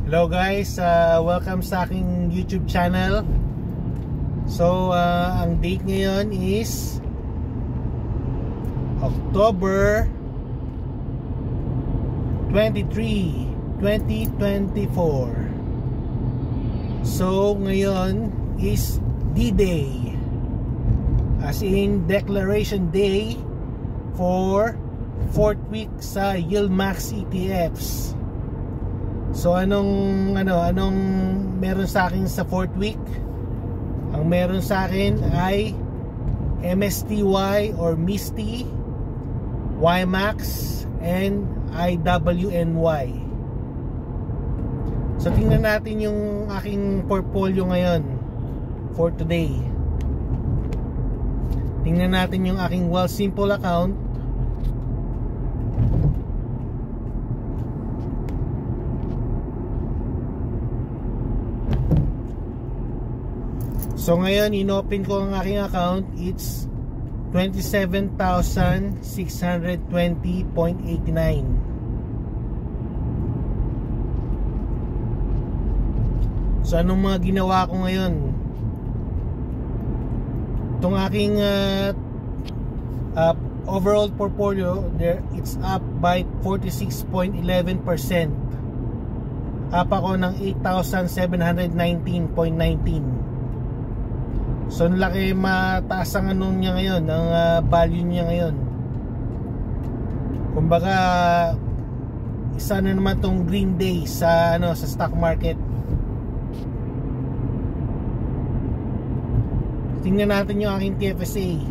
Hello guys, welcome sa aking YouTube channel. So, ang date ngayon is October 23, 2024. So, ngayon is D-Day, as in Declaration Day for 4th week sa Yieldmax ETFs. So anong meron sa akin sa 4th week? Ang meron sa akin ay MSTY or MISTY, YMAX, and IWNY. So tingnan natin yung aking portfolio ngayon for today. Tingnan natin yung aking Wealthsimple account. So ngayon, inopen ko ang aking account. It's 27,620.89. So anong mga ginawa ko ngayon? Itong aking overall portfolio, it's up by 46.11%. Up ako ng 8,719.19. So laki, mataas ang anong niya ngayon, ang value niya ngayon. Kumbaga isa na naman tong green day sa sa stock market. Tingnan natin yung aking TFSA.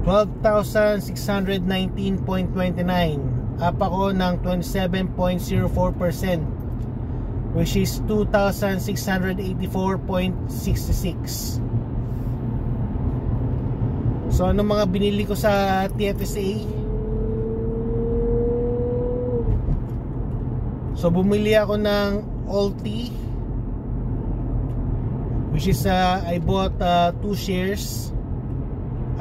$12,619.29. Up ako ng 27.04%, which is 2,684.66. So ano mga binili ko sa TFSA? So bumili ako ng ALTI, which is I bought 2 shares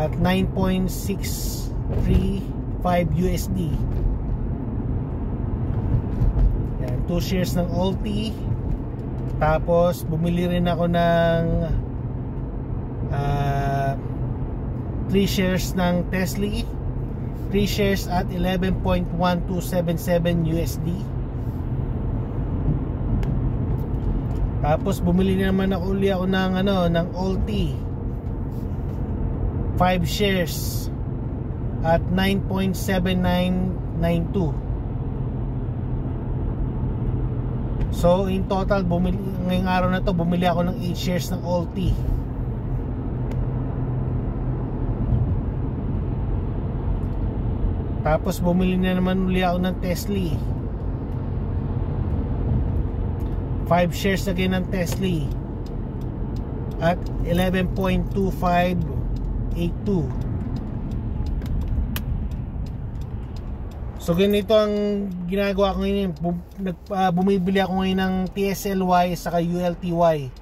at 9.635 USD. 2 shares ng ALTI. Tapos bumili rin ako ng 3 shares ng Tesla, 3 shares at 11.1277 USD. Tapos bumili naman ako uli ako ng ng ALTI, 5 shares at 9.7992. So in total, ngayong araw na to bumili ako ng 8 shares ng ALTI. Tapos bumili na naman uli ako ng Tesla, 5 shares again ng Tesla at 11.2582. So ganito ang ginagawa ko ngayon. Bumibili ako ngayon ng TSLY saka ULTY.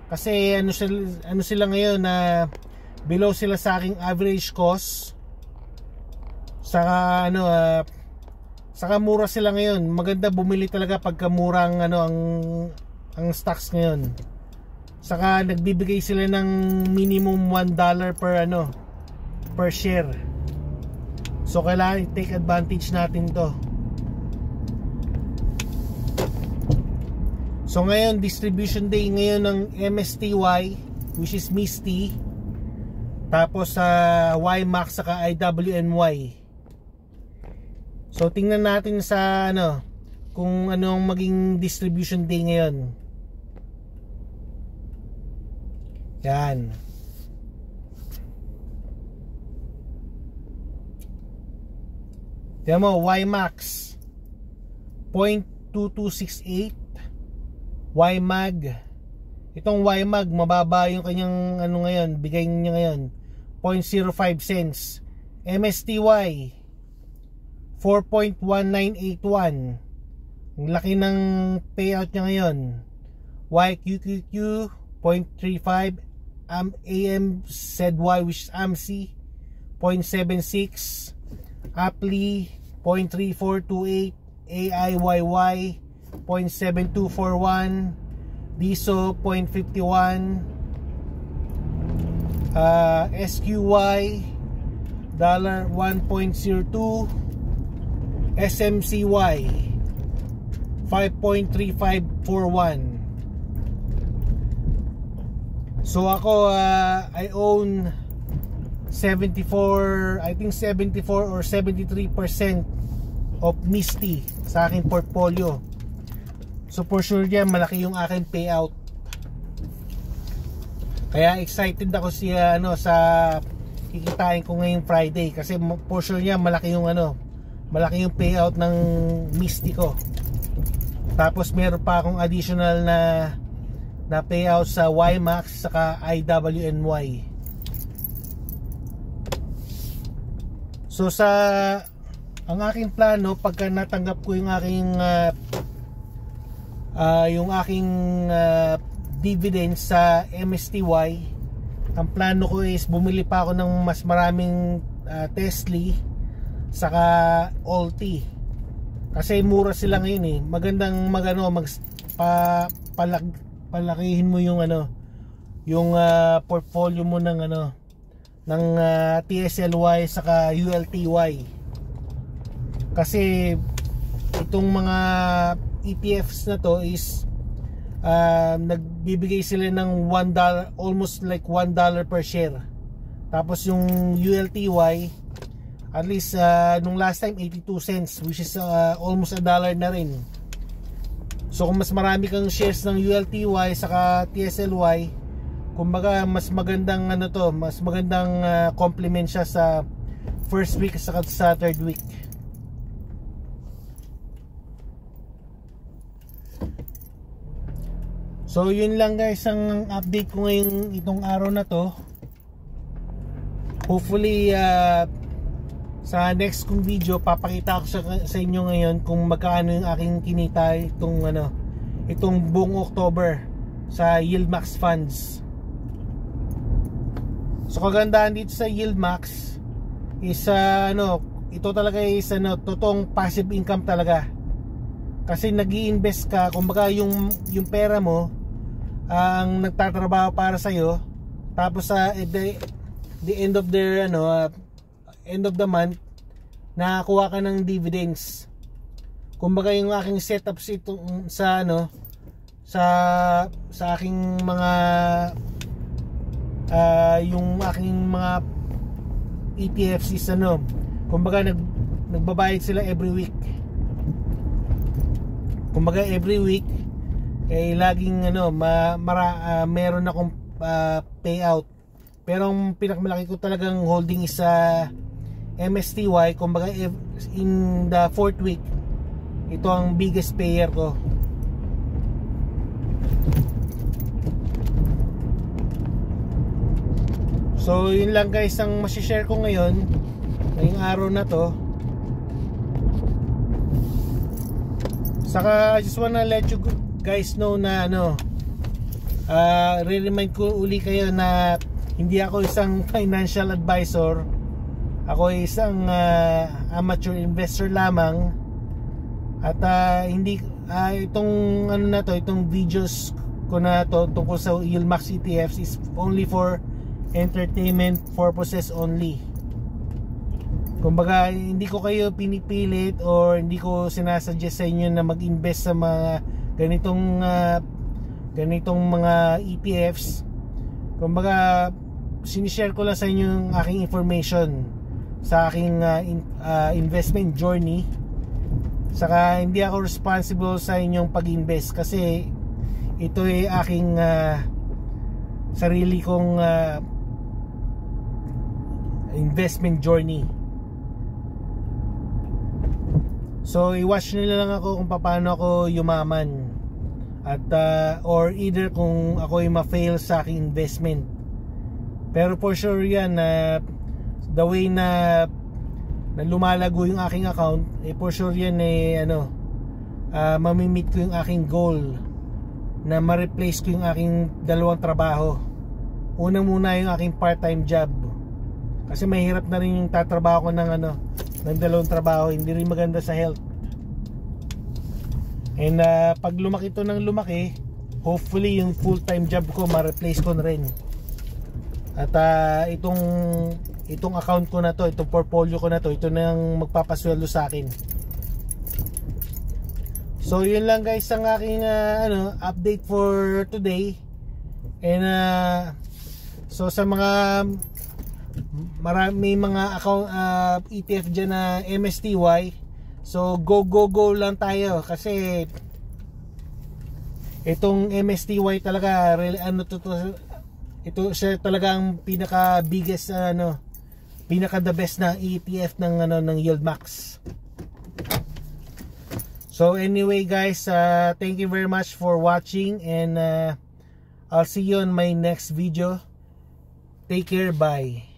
Kasi ano sila ngayon na below sila sa aking average cost. Saka saka mura sila ngayon. Maganda bumili talaga pagka murang ang stocks ngayon. Saka nagbibigay sila ng minimum $1 per share. So kailangan i-take advantage natin to. So ngayon, distribution day ngayon ng MSTY, which is MISTY. Tapos sa YMAX saka IWNY. So tingnan natin sa kung anong maging distribution day ngayon. Yan. Tignan mo, YMAX 0.2268, YMAG. Itong YMAG, mababa yung kanyang ngayon, bigay niya ngayon 0.05 cents. MSTY 4.1981. Ang laki ng payout niya ngayon. YQQQ 0.35, AMZY which is AMC 0.76, Aptly 0.3428, AIYY 0.7241, DISO 0.51, SQY $1.02, SMCY 5.3541. So ako I own 74 or 73% of Misty sa aking portfolio. So for sure yan, malaki yung aking payout. Kaya excited ako sa kikitain ko ngayong Friday, kasi for sure yan, malaki yung malaki yung payout ng Misty ko. Tapos meron pa akong additional na payout sa YMAX saka IWNY. So ang aking plano pagka natanggap ko yung aking dividend sa MSTY, ang plano ko is bumili pa ako ng mas maraming Tesla saka Alti, kasi mura sila ngayon eh. Magandang palakihin mo yung portfolio mo ng TSLY saka ULTY, kasi itong mga ETFs na to is nagbibigay sila ng $1, almost like $1 per share. Tapos yung ULTY, at least nung last time 82 cents, which is almost $1 na rin. So kung mas marami kang shares ng ULTY saka TSLY, kumbaga mas magandang mas magandang complement siya sa first week saka sa third week. So yun lang guys ang update ko ngayong itong araw na to. Hopefully sa next kong video papakita ko sa inyo ngayon kung magkano yung aking kinita itong buong October sa Yieldmax funds. So kagandahan dito sa Yieldmax is ito talaga is totoong passive income talaga. Kasi nag-i-invest ka, kumbaga yung pera mo ang nagtatrabaho para sa iyo, tapos sa the end of the end of the month nakakuha ka ng dividends. Kumbaga yung aking setups ito sa aking mga yung aking mga ETFs is kumbaga nagbabayad sila every week. Kumbaga every week laging meron akong payout. Pero ang pinakamalaki ko talagang holding is sa MSTY. Kumbaga in the fourth week, ito ang biggest payer ko. So yun lang guys ang masishare ko ngayon ngayong araw na to. Saka I just wanna let you guys know na re-remind ko uli kayo na hindi ako isang financial advisor. Ako ay isang amateur investor lamang. At hindi itong itong videos ko na to tungkol sa Yieldmax ETFs is only for entertainment purposes only. Kumbaga hindi ko kayo pinipilit or hindi ko sinasuggest sa inyo na mag-invest sa mga ganitong mga ETFs. Kumbaga sinishare ko lang sa inyo yung aking information sa aking investment journey. Saka hindi ako responsible sa inyong pag-invest, kasi ito ay aking sarili kong investment journey. So i-watch nyo lang ako kung paano ako yumaman, at or either kung ako ay ma-fail sa aking investment. Pero for sure yan the way na lumalago yung aking account, for sure yan mamimit ko yung aking goal na ma-replace ko yung aking dalawang trabaho. Una muna yung aking part-time job, kasi mahirap na rin yung tatrabaho ko ng ng dalawang trabaho, hindi rin maganda sa health. And pag lumaki to ng lumaki, hopefully yung full-time job ko ma-replace ko na rin. At itong account ko na to, itong portfolio ko na to, ito na yung magpapasweldo sa akin. So yun lang guys ang aking update for today. And so sa mga may mga account ETF dyan na MSTY, so go lang tayo kasi itong MSTY talaga ito siya talaga ang pinaka biggest pinaka the best na ETF ng Yieldmax. So anyway guys, thank you very much for watching, and I'll see you on my next video. Take care, bye.